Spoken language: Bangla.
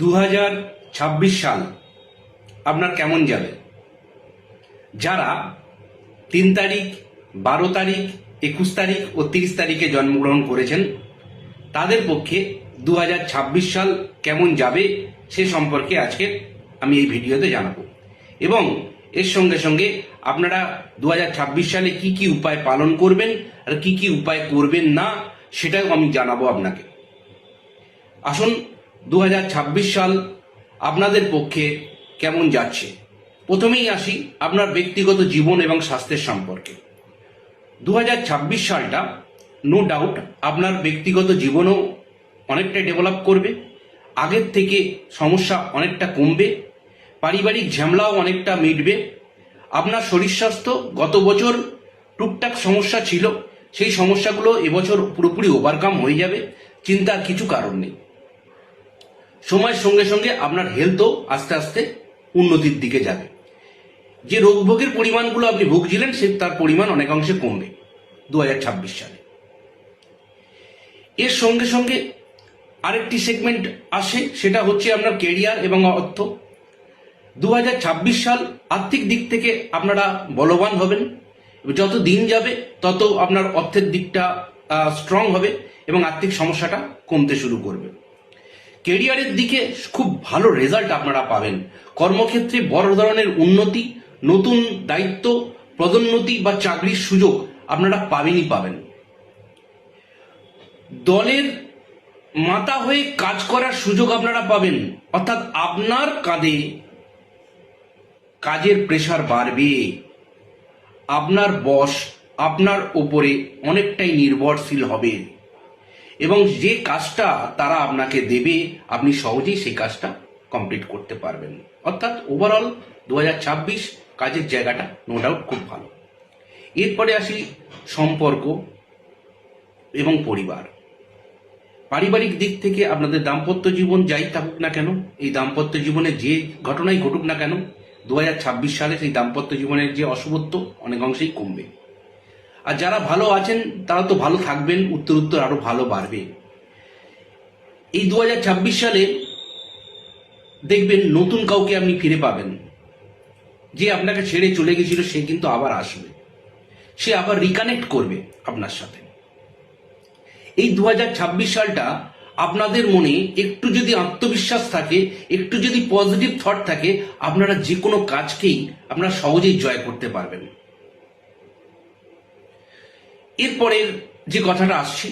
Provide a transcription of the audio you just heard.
2026 সাল আপনার কেমন যাবে? যারা 3 তারিখ, 12 তারিখ, 21 তারিখ ও 30 তারিখে জন্মগ্রহণ করেছেন তাদের পক্ষে 2026 সাল কেমন যাবে সে সম্পর্কে আজকে আমি এই ভিডিওতে জানাবো, এবং এর সঙ্গে সঙ্গে আপনারা 2026 সালে কি কি উপায় পালন করবেন আর কি কি উপায় করবেন না সেটাও আমি জানাবো আপনাকে। আসুন 2026 সাল আপনাদের পক্ষে কেমন যাচ্ছে। প্রথমেই আসি আপনার ব্যক্তিগত জীবন এবং স্বাস্থ্যের সম্পর্কে। 2026 সালটা নো ডাউট আপনার ব্যক্তিগত জীবনও অনেকটা ডেভেলপ করবে, আগের থেকে সমস্যা অনেকটা কমবে, পারিবারিক ঝামেলাও অনেকটা মিটবে। আপনার শরীর স্বাস্থ্য গত বছর টুকটাক সমস্যা ছিল, সেই সমস্যাগুলো এবছর পুরোপুরি ওভারকাম হয়ে যাবে, চিন্তার কিছু কারণ নেই। সময়ের সঙ্গে সঙ্গে আপনার হেলথও আস্তে আস্তে উন্নতির দিকে যাবে। যে রোগভোগের পরিমাণগুলো আপনি ভুগছিলেন তার পরিমাণ অনেকাংশে কমবে 2026 সালে। এর সঙ্গে সঙ্গে আরেকটি সেগমেন্ট আসে, সেটা হচ্ছে আপনার কেরিয়ার এবং অর্থ। 2026 সাল আর্থিক দিক থেকে আপনারা বলবান হবেন, যত দিন যাবে তত আপনার অর্থের দিকটা স্ট্রং হবে এবং আর্থিক সমস্যাটা কমতে শুরু করবে। কেরিয়ারের দিকে খুব ভালো রেজাল্ট আপনারা পাবেন, কর্মক্ষেত্রে বড় ধরনের উন্নতি, নতুন দায়িত্ব, পদোন্নতি বা চাকরির সুযোগ আপনারা পাবেন। দলের মাথা হয়ে কাজ করার সুযোগ আপনারা পাবেন, অর্থাৎ আপনার কাঁধে কাজের প্রেসার বাড়বে, আপনার বস আপনার ওপরে অনেকটাই নির্ভরশীল হবে এবং যে কাজটা তারা আপনাকে দেবে আপনি সহজেই সেই কাজটা কমপ্লিট করতে পারবেন। অর্থাৎ ওভারঅল 2026 কাজের জায়গাটা নো ডাউট খুব ভালো। এরপরে আসি সম্পর্ক এবং পরিবার। পারিবারিক দিক থেকে আপনাদের দাম্পত্য জীবন যাই থাকুক না কেন, এই দাম্পত্য জীবনে যে ঘটনাই ঘটুক না কেন, 2026 সালে সেই দাম্পত্য জীবনের যে অশুভত্ব অনেকাংশেই কমবে। আর যারা ভালো আছেন তারা তো ভালো থাকবেন, উত্তর আরো ভালো বাড়বে। এই 2026 সালে দেখবেন নতুন কাউকে আপনি ফিরে পাবেন, যে আপনাকে ছেড়ে চলে গেছিল সে কিন্তু আবার আসবে, সে আবার রিকানেক্ট করবে আপনার সাথে। এই 2026 সালটা আপনাদের মনে একটু যদি আত্মবিশ্বাস থাকে, একটু যদি পজিটিভ থট থাকে, আপনারা যে কোনো কাজকেই আপনারা সহজেই জয় করতে পারবেন। এরপরের যে কথাটা আসছে